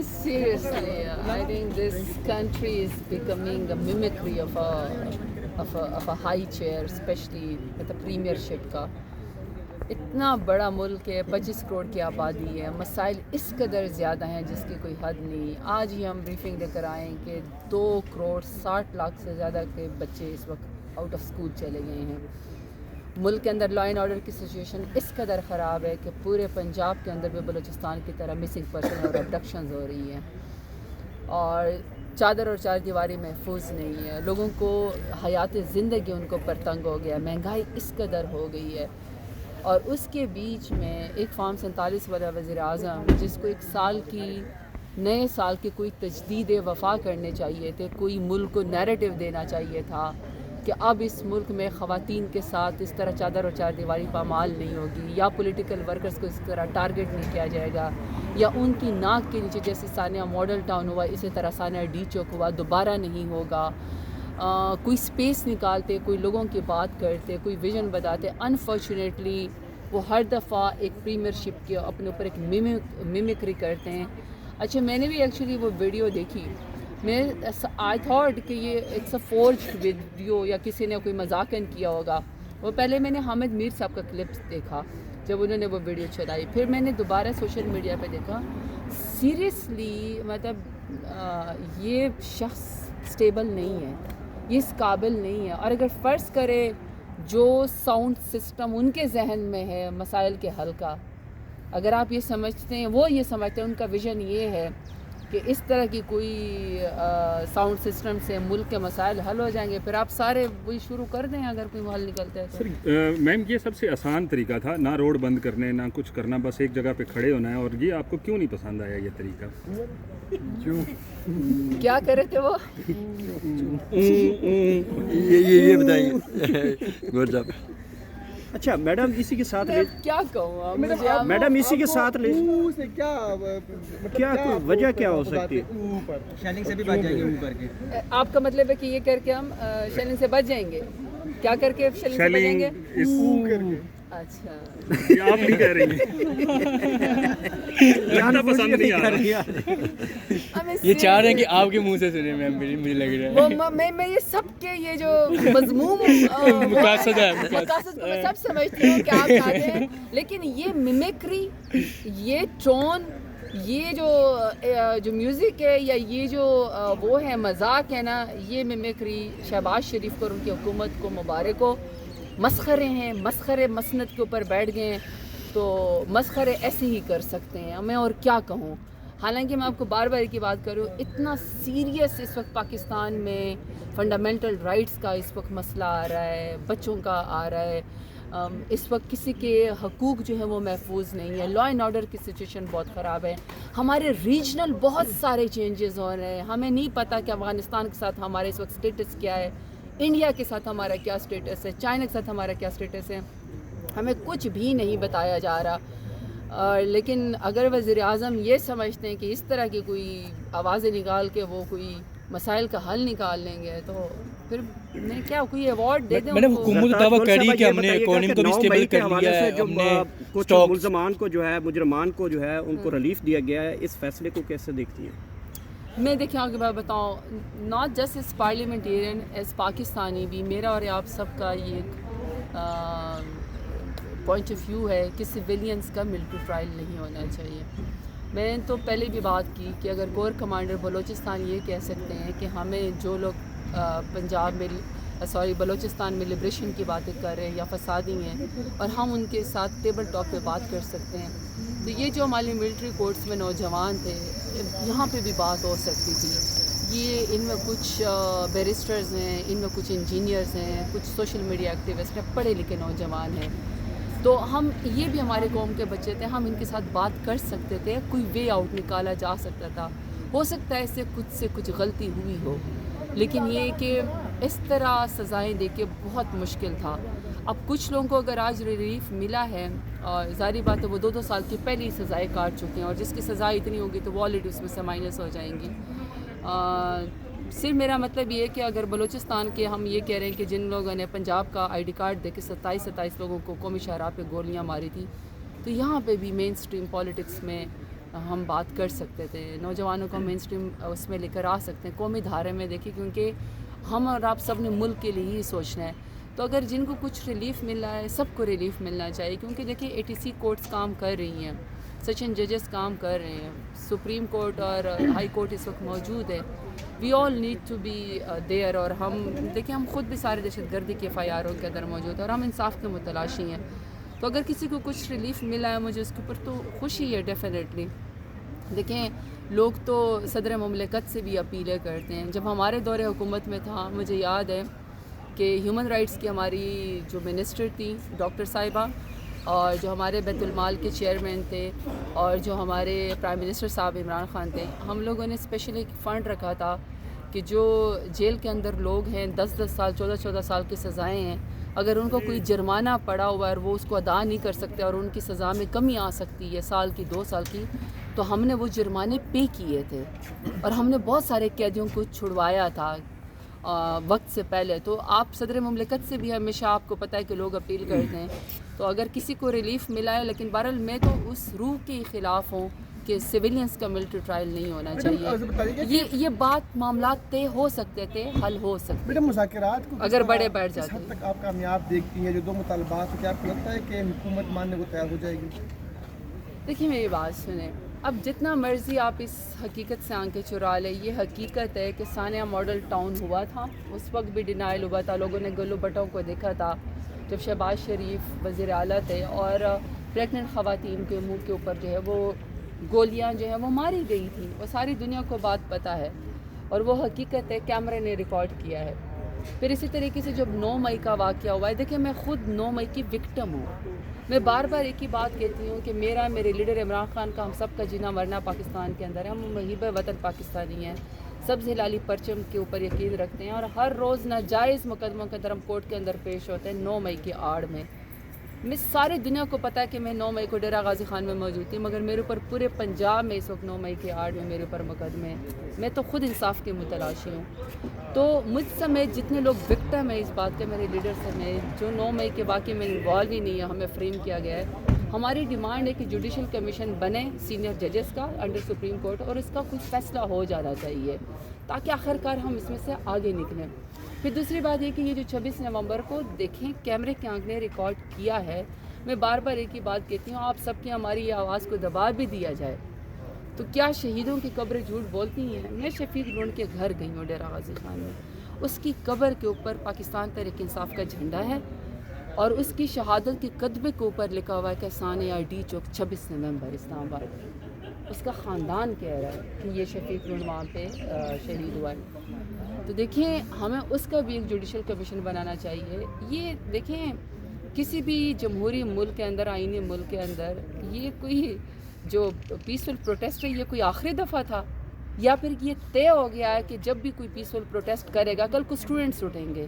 seriously, I think this country is becoming a mimicry of a high chair, especially with the premiership کا. اتنا بڑا ملک ہے, 25 کروڑ کی آبادی ہے, مسائل اس قدر زیادہ ہیں جس کی کوئی حد نہیں. آج ہی ہم بریفنگ لے کر آئے کہ 2 کروڑ 60 لاکھ سے زیادہ کے بچے اس وقت آؤٹ آف اسکول چلے گئے ہیں. ملک کے اندر لا اینڈ آرڈر کی سچویشن اس قدر خراب ہے کہ پورے پنجاب کے اندر بھی بلوچستان کی طرح مسنگ پرسن اور ابڈکشنز ہو رہی ہیں, اور چادر اور چار دیواری محفوظ نہیں ہے. لوگوں کو حیات زندگی ان کو پر تنگ ہو گیا, مہنگائی اس قدر ہو گئی ہے, اور اس کے بیچ میں ایک فارم 47 والا وزیر اعظم جس کو ایک سال کی نئے سال کی کوئی تجدید وفا کرنے چاہیے تھے, کوئی ملک کو نیریٹو دینا چاہیے تھا کہ اب اس ملک میں خواتین کے ساتھ اس طرح چادر اور چار دیواری پامال نہیں ہوگی, یا پولیٹیکل ورکرز کو اس طرح ٹارگٹ نہیں کیا جائے گا, یا ان کی ناک کے نیچے جیسے ثانیہ ماڈل ٹاؤن ہوا اسی طرح ثانیہ ڈی چوک ہوا دوبارہ نہیں ہوگا. کوئی سپیس نکالتے, کوئی لوگوں کی بات کرتے, کوئی ویژن بتاتے. انفارچونیٹلی وہ ہر دفعہ ایک پریمیئرشپ کے اپنے اوپر ایک میمکری کرتے ہیں. اچھا, میں نے بھی ایکچولی وہ ویڈیو دیکھی, میں آئی تھاٹ کہ یہ اٹس اے فورجڈ ویڈیو یا کسی نے کوئی مذاقن کیا ہوگا. وہ پہلے میں نے حامد میر صاحب کا کلپس دیکھا جب انہوں نے وہ ویڈیو چلائی, پھر میں نے دوبارہ سوشل میڈیا پہ دیکھا. سیریسلی مطلب یہ شخص اسٹیبل نہیں ہے, یہ اس قابل نہیں ہے. اور اگر فرض کرے جو ساؤنڈ سسٹم ان کے ذہن میں ہے مسائل کے حل کا, اگر آپ یہ سمجھتے ہیں, وہ یہ سمجھتے ہیں, ان کا ویژن یہ ہے کہ اس طرح کی کوئی ساؤنڈ سسٹم سے ملک کے مسائل حل ہو جائیں گے, پھر آپ سارے وہی شروع کر دیں اگر کوئی حل نکلتا ہے تو. سر میم یہ سب سے آسان طریقہ تھا, نہ روڈ بند کرنے نہ کچھ کرنا, بس ایک جگہ پہ کھڑے ہونا ہے. اور یہ آپ کو کیوں نہیں پسند آیا یہ طریقہ؟ کیا کرے تھے وہ؟ یہ بتائیے گور صاحب. اچھا میڈم, اسی کے ساتھ کیا کہوں میڈم اسی کے ساتھ کیا وجہ کیا ہو سکتی ہے؟ شیلنگ سے بھی بچ جائیں گے اوپر کے. آپ کا مطلب ہے کہ یہ کر کے ہم شیلنگ سے بچ جائیں گے؟ کیا کر کے شیلنگ سے بچ جائیں گے؟ اچھا, یہ آپ نہیں کہہ رہی ہیں, جانا پسند نہیں آ رہا. یہ چاہ رہے ہیں کہ آپ کے منہ سے سنیں میم, مجھے لگ رہا ہے میں یہ سب کے یہ جو مضموم مقاصد ہے, مقاصد کو میں سب سمجھتی ہوں کہ آپ چاہتے ہیں, لیکن یہ میمکری, یہ ٹون, یہ جو میوزک ہے یا یہ جو وہ ہے مذاق ہے نا, یہ میمکری شہباز شریف کو اور ان کی حکومت کو مبارک ہو. مسخرے ہیں, مسخرے مسند کے اوپر بیٹھ گئے ہیں, تو مسخرے ایسے ہی کر سکتے ہیں. میں اور کیا کہوں, حالانکہ میں آپ کو بار بار کی بات کروں, اتنا سیریس اس وقت پاکستان میں فنڈامنٹل رائٹس کا اس وقت مسئلہ آ رہا ہے, بچوں کا آ رہا ہے. اس وقت کسی کے حقوق جو ہیں وہ محفوظ نہیں ہے, لا اینڈ آرڈر کی سچویشن بہت خراب ہے. ہمارے ریجنل بہت سارے چینجز ہو رہے ہیں. ہمیں نہیں پتہ کہ افغانستان کے ساتھ ہمارے اس وقت اسٹیٹس کیا ہے, انڈیا کے ساتھ ہمارا کیا اسٹیٹس ہے, چائنا کے ساتھ ہمارا کیا اسٹیٹس ہے, ہمیں کچھ بھی نہیں بتایا جا رہا. لیکن اگر وزیر اعظم یہ سمجھتے ہیں کہ اس طرح کی کوئی آوازیں نکال کے وہ کوئی مسائل کا حل نکال لیں گے, تو پھر میں کیا کوئی ایوارڈ دے دیں. میڈم حکومت دعویٰ کر رہی ہے کہ ہم نے اکانومی کو بھی اسٹیبل کر لیا ہے, ہم نے کچھ ملزمان کو جو ہے, مجرمان کو جو ہے ان کو ریلیف دیا گیا ہے, اس فیصلے کو کیسے دیکھتی ہیں؟ میں دیکھیں آگے بات بتاؤں, not just as parliamentarian, as Pakistani بھی میرا اور آپ سب کا یہ ایک پوائنٹ آف ویو ہے کہ سویلینس کا ملٹری ٹرائل نہیں ہونا چاہیے. میں نے تو پہلے بھی بات کی کہ اگر کور کمانڈر بلوچستان یہ کہہ سکتے ہیں کہ ہمیں جو لوگ پنجاب میں بلوچستان میں لبریشن کی باتیں کر رہے ہیں یا فسادی ہیں, اور ہم ان کے ساتھ ٹیبل ٹاک پہ بات کر سکتے ہیں, تو یہ جو ہمارے ملٹری کورٹس میں نوجوان تھے یہاں پہ بھی بات ہو سکتی تھی. یہ ان میں کچھ بیرسٹرز ہیں, ان میں کچھ انجینئرز ہیں, کچھ سوشل میڈیا ایکٹیوسٹ ہیں, پڑھے لکھے نوجوان ہیں, تو ہم یہ بھی ہمارے قوم کے بچے تھے, ہم ان کے ساتھ بات کر سکتے تھے, کوئی وے آؤٹ نکالا جا سکتا تھا. ہو سکتا ہے اس سے کچھ غلطی ہوئی ہو, لیکن یہ کہ اس طرح سزائیں دے کے بہت مشکل تھا. اب کچھ لوگوں کو اگر آج ریلیف ملا ہے, اور ظاہری بات ہے وہ 2 سال کی پہلی سزائیں کاٹ چکے ہیں, اور جس کی سزا اتنی ہوگی تو وہ آلریڈی اس میں سے مائنس ہو جائیں گی. صرف میرا مطلب یہ ہے کہ اگر بلوچستان کے ہم یہ کہہ رہے ہیں کہ جن لوگوں نے پنجاب کا آئی ڈی کارڈ دے کے 27 لوگوں کو قومی شاہراہ پہ گولیاں ماری تھی, تو یہاں پہ بھی مین سٹریم پالیٹکس میں ہم بات کر سکتے تھے، نوجوانوں کو مین اسٹریم اس میں لے کر آ سکتے ہیں، قومی دھارے میں دیکھیں، کیونکہ ہم اور آپ سب نے ملک کے لیے ہی سوچنا ہے. تو اگر جن کو کچھ ریلیف مل رہا ہے سب کو ریلیف ملنا چاہیے، کیونکہ دیکھیں ATC کورٹس کام کر رہی ہیں، سیشن ججز کام کر رہے ہیں، سپریم کورٹ اور ہائی کورٹ اس وقت موجود ہے. We all need to be there. اور ہم دیکھیں ہم خود بھی سارے دہشت گردی کے FIRوں کے اندر موجود ہیں اور ہم انصاف کے متلاشی ہیں. تو اگر کسی کو کچھ ریلیف ملا ہے مجھے اس کے اوپر تو خوشی ہے ڈیفینیٹلی. دیکھیں لوگ تو صدر مملکت سے بھی اپیلیں کرتے ہیں. جب ہمارے دور حکومت میں تھا مجھے یاد ہے کہ ہیومن رائٹس کی ہماری جو منسٹر تھی ڈاکٹر صاحبہ، اور جو ہمارے بیت المال کے چیئرمین تھے، اور جو ہمارے پرائم منسٹر صاحب عمران خان تھے، ہم لوگوں نے اسپیشلی ایک فنڈ رکھا تھا کہ جو جیل کے اندر لوگ ہیں 10 سال 14 سال کی سزائیں ہیں، اگر ان کو کوئی جرمانہ پڑا ہوا ہے اور وہ اس کو ادا نہیں کر سکتے اور ان کی سزا میں کمی آ سکتی ہے سال کی 2 سال کی، تو ہم نے وہ جرمانے پے کیے تھے اور ہم نے بہت سارے قیدیوں کو چھڑوایا تھا وقت سے پہلے. تو آپ صدر مملکت سے بھی ہمیشہ آپ کو پتہ ہے کہ لوگ اپیل کرتے ہیں. تو اگر کسی کو ریلیف ملا ہے، لیکن بہرحال میں تو اس روح کے خلاف ہوں کہ سویلینس کا ملٹری ٹرائل نہیں ہونا چاہیے. یہ بات معاملات طے ہو سکتے تھے، حل ہو سکتے بیٹا مذاکرات کو اگر بڑے بیٹھ جاتے. کس حد تک آپ کامیاب دیکھتی ہیں جو 2 مطالبات کیا آپ کو لگتا ہے کہ حکومت ماننے کو تیار ہو جائے گی؟ دیکھیے میری بات سنیں، اب جتنا مرضی آپ اس حقیقت سے آنکھیں چرا لیں، یہ حقیقت ہے کہ ثانیہ ماڈل ٹاؤن ہوا تھا، اس وقت بھی ڈینائل ہوا تھا، لوگوں نے گلو بٹوں کو دیکھا تھا جب شہباز شریف وزیر اعلیٰ تھے اور پریگننٹ خواتین کے منہ کے اوپر جو ہے وہ گولیاں جو ہیں وہ ماری گئی تھیں. وہ ساری دنیا کو بات پتہ ہے اور وہ حقیقت ہے، کیمرے نے ریکارڈ کیا ہے. پھر اسی طریقے سے جب 9 مئی کا واقعہ ہوا ہے، دیکھیں میں خود 9 مئی کی وکٹم ہوں. میں بار بار ایک ہی بات کہتی ہوں کہ میرے لیڈر عمران خان کا ہم سب کا جینا مرنا پاکستان کے اندر ہے. ہم محب وطن پاکستانی ہیں، سبز ہلالی پرچم کے اوپر یقین رکھتے ہیں اور ہر روز ناجائز مقدموں کے اندر ہم کورٹ کے اندر پیش ہوتے ہیں 9 مئی کی آڑ میں. میں ساری دنیا کو پتہ ہے کہ میں 9 مئی کو ڈیرہ غازی خان میں موجود تھی، مگر میرے اوپر پورے پنجاب میں اس وقت 9 مئی کی آڑ میں میرے اوپر مقدمے ہیں. میں تو خود انصاف کی متلاشی ہوں. تو مجھ سمیت جتنے لوگ وکٹم ہیں اس بات کے، میرے لیڈر سمیت جو 9 مئی کے واقعے میں انوالو ہی نہیں ہے، ہمیں فریم کیا گیا ہے. ہماری ڈیمانڈ ہے کہ جوڈیشل کمیشن بنے سینئر ججز کا انڈر سپریم کورٹ، اور اس کا کچھ فیصلہ ہو جانا چاہیے تاکہ آخرکار ہم اس میں سے آگے نکلیں. پھر دوسری بات یہ کہ یہ جو 26 نومبر کو دیکھیں کیمرے کے آنکھ نے ریکارڈ کیا ہے. میں بار بار ایک ہی بات کہتی ہوں، آپ سب کی ہماری یہ آواز کو دبا بھی دیا جائے تو کیا شہیدوں کی قبریں جھوٹ بولتی ہیں؟ میں شفیق لون کے گھر گئی ہوں ڈیرہ غازی خان میں، اس کی قبر کے اوپر پاکستان تحریک انصاف کا جھنڈا ہے اور اس کی شہادت کے کتبے کے اوپر لکھا ہوا ہے کہ ثانیہ ڈی چوک 26 نومبر اسلام آباد. اس کا خاندان کہہ رہا ہے کہ یہ شفیق لون وہاں پہ شہید ہوا ہے. تو دیکھیں ہمیں اس کا بھی ایک جوڈیشل کمیشن بنانا چاہیے. یہ دیکھیں کسی بھی جمہوری ملک کے اندر، آئینی ملک کے اندر، یہ کوئی جو پیسفل پروٹیسٹ ہے یہ کوئی آخری دفعہ تھا یا پھر یہ طے ہو گیا ہے کہ جب بھی کوئی پیسفل پروٹیسٹ کرے گا، کل کو اسٹوڈنٹس اٹھیں گے،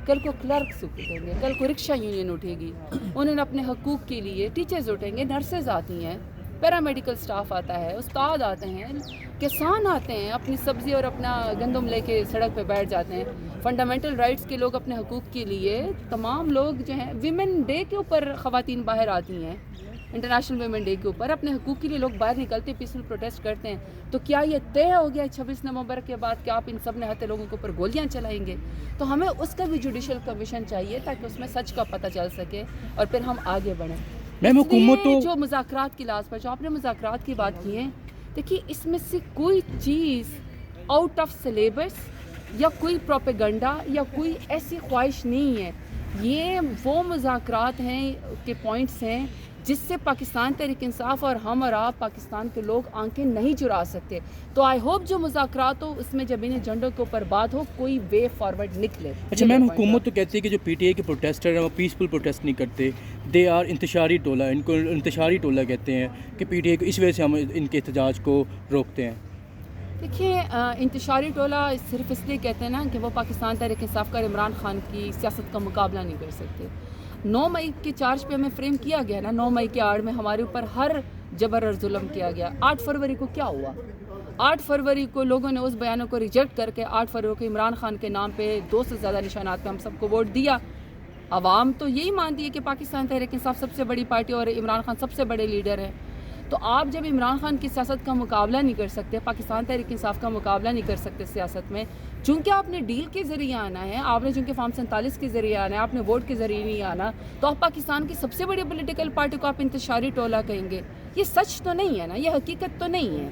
کل کو کلرکس اٹھیں گے، کل کو رکشہ یونین اٹھے گی، انہوں نے اپنے حقوق کے لیے، ٹیچرز اٹھیں گے، نرسز آتی ہیں، پیرامیڈیکل سٹاف آتا ہے، استاد آتے ہیں، کسان آتے ہیں، اپنی سبزی اور اپنا گندم لے کے سڑک پہ بیٹھ جاتے ہیں. فنڈامنٹل رائٹس کے لوگ اپنے حقوق کے لیے، تمام لوگ جو ہیں ویمن ڈے کے اوپر خواتین باہر آتی ہیں، انٹرنیشنل ویمن ڈے کے اوپر اپنے حقوق کے لیے لوگ باہر نکلتے پیسفل پروٹیسٹ کرتے ہیں. تو کیا یہ طے ہو گیا 26 نومبر کے بعد کہ آپ ان سب نہتے لوگوں کے اوپر گولیاں چلائیں گے؟ تو ہمیں اس کا بھی جوڈیشل کمیشن چاہیے تاکہ اس میں سچ کا پتہ چل سکے اور پھر ہم آگے بڑھیں. میم حکومت تو جو مذاکرات کی لحاظ پر جو آپ نے مذاکرات کی بات کی ہے، دیکھیے اس میں سے کوئی چیز آؤٹ آف سلیبس یا کوئی پروپیگنڈا یا کوئی ایسی خواہش نہیں ہے. یہ وہ مذاکرات ہیں کہ پوائنٹس ہیں جس سے پاکستان تحریک انصاف اور ہم اور آپ پاکستان کے لوگ آنکھیں نہیں چرا سکتے. تو آئی ہوپ جو مذاکرات ہو اس میں جب انہیں جھنڈوں کے اوپر بات ہو کوئی وے فارورڈ نکلے. اچھا میم حکومت تو کہتی ہے کہ جو پی ٹی آئی کے پروٹیسٹر ہیں وہ پیسفل پروٹیسٹ نہیں کرتے، دے آر انتشاری ٹولہ، ان کو انتشاری ٹولہ کہتے ہیں کہ پی ٹی آئی کو اس وجہ سے ہم ان کے احتجاج کو روکتے ہیں. دیکھیے انتشاری ٹولہ صرف اس لیے کہتے ہیں نا کہ وہ پاکستان تحریک انصاف کا عمران خان کی سیاست کا مقابلہ نہیں کر سکتے. 9 مئی کے چارج پہ ہمیں فریم کیا گیا نا، 9 مئی کے آڑ میں ہمارے اوپر ہر جبر اور ظلم کیا گیا. 8 فروری کو کیا ہوا؟ 8 فروری کو لوگوں نے اس بیانوں کو ریجیکٹ کر کے 8 فروری کو عمران خان کے نام پہ 2 سے زیادہ نشانات پہ ہم سب کو ووٹ دیا. عوام تو یہی مانتی ہے کہ پاکستان تحریک انصاف سب سے بڑی پارٹی اور عمران خان سب سے بڑے لیڈر ہیں. تو آپ جب عمران خان کی سیاست کا مقابلہ نہیں کر سکتے، پاکستان تحریک انصاف کا مقابلہ نہیں کر سکتے سیاست میں، چونکہ آپ نے ڈیل کے ذریعے آنا ہے، آپ نے چونکہ فارم 47 کے ذریعے آنا ہے، آپ نے ووٹ کے ذریعے نہیں آنا، تو آپ پاکستان کی سب سے بڑی پولیٹیکل پارٹی کو آپ انتشاری ٹولہ کہیں گے. یہ سچ تو نہیں ہے نا، یہ حقیقت تو نہیں ہے.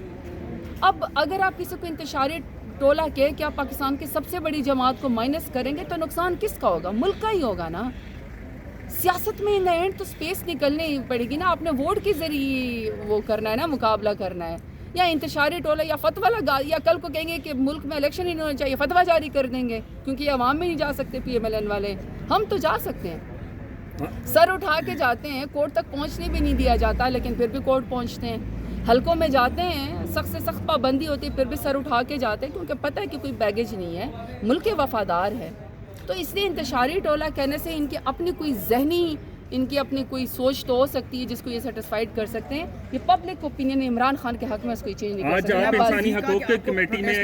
اب اگر آپ کسی کو انتشاری ٹولہ کہے کہ آپ پاکستان کی سب سے بڑی جماعت کو مائنس کریں گے تو نقصان کس کا ہوگا؟ ملک کا ہی ہوگا نا. سیاست میں ان اینڈ تو سپیس نکلنی پڑے گی نا. آپ نے ووٹ کے ذریعے وہ کرنا ہے نا، مقابلہ کرنا ہے، یا انتشاری ٹولہ یا فتویٰ لگا، یا کل کو کہیں گے کہ ملک میں الیکشن ہی نہیں ہونا چاہیے، فتویٰ جاری کر دیں گے کیونکہ یہ عوام میں نہیں جا سکتے پی ایم ایل این والے. ہم تو جا سکتے ہیں، سر اٹھا کے جاتے ہیں، کورٹ تک پہنچنے بھی نہیں دیا جاتا لیکن پھر بھی کورٹ پہنچتے ہیں. حلقوں میں جاتے ہیں، سخت سے سخت پابندی ہوتی ہے پھر بھی سر اٹھا کے جاتے ہیں کیونکہ پتہ ہے کہ کوئی بیگیج نہیں ہے، ملک کے وفادار ہے. تو اس لیے انتشاری ٹولہ کہنے سے ان کی اپنی کوئی ذہنی، ان کی اپنی کوئی سوچ تو ہو سکتی ہے جس کو یہ سیٹسفائیڈ کر سکتے ہیں. یہ پبلک اوپینین عمران خان کے حق میں اس کو چینج نہیں کر آج سکتے. آپ انسانی حقوق کی کمیٹی میں